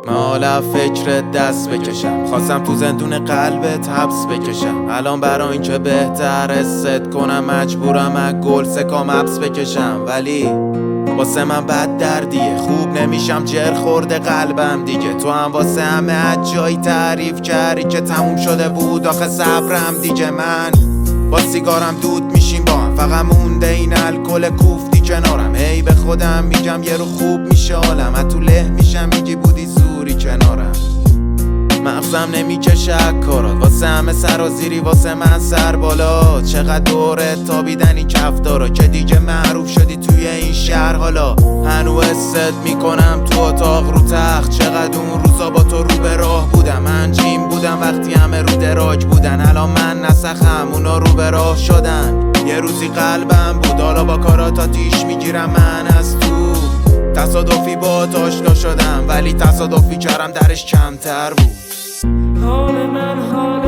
من حالا فکر دست بکشم، خواستم تو زندون قلبت حبس بکشم. الان برای این که بهتر حست کنم مجبورم از گل سکام حبس بکشم. ولی واسه من بد دردیه، خوب نمیشم، جر خورده قلبم دیگه. تو هم واسه همه از جایی تعریف کردی که تموم شده بود آخه صبرم دیگه. من با سیگارم دود میشیم با هم، فقط مونده این الکل کوفتی کنارم. هی به خودم میگم یه رو خوب میشه حالم، از تو له میشم میگی بودی زوری کنارم. مغزم نمیکشه کارات، واسه همه سرازیری واسه من سر بالا. چقدر دوره تابیدن این کفتارا که دیگه معروف شدی توی این شهر. حالا هنو حست میکنم تو اتاق رو تخت، چقدر اون روزا با تو رو به راه بودم. من جیم بودم وقتی همه رو دراج بودن، الان من نسخم اونا رو به راه شدن. یه روزی قلبم بود حالا با کارات آتیش میگیرم من از تو. تصادفی با آشنا شدم ولی تصادفی کردم درش کمتر بود. حال من حال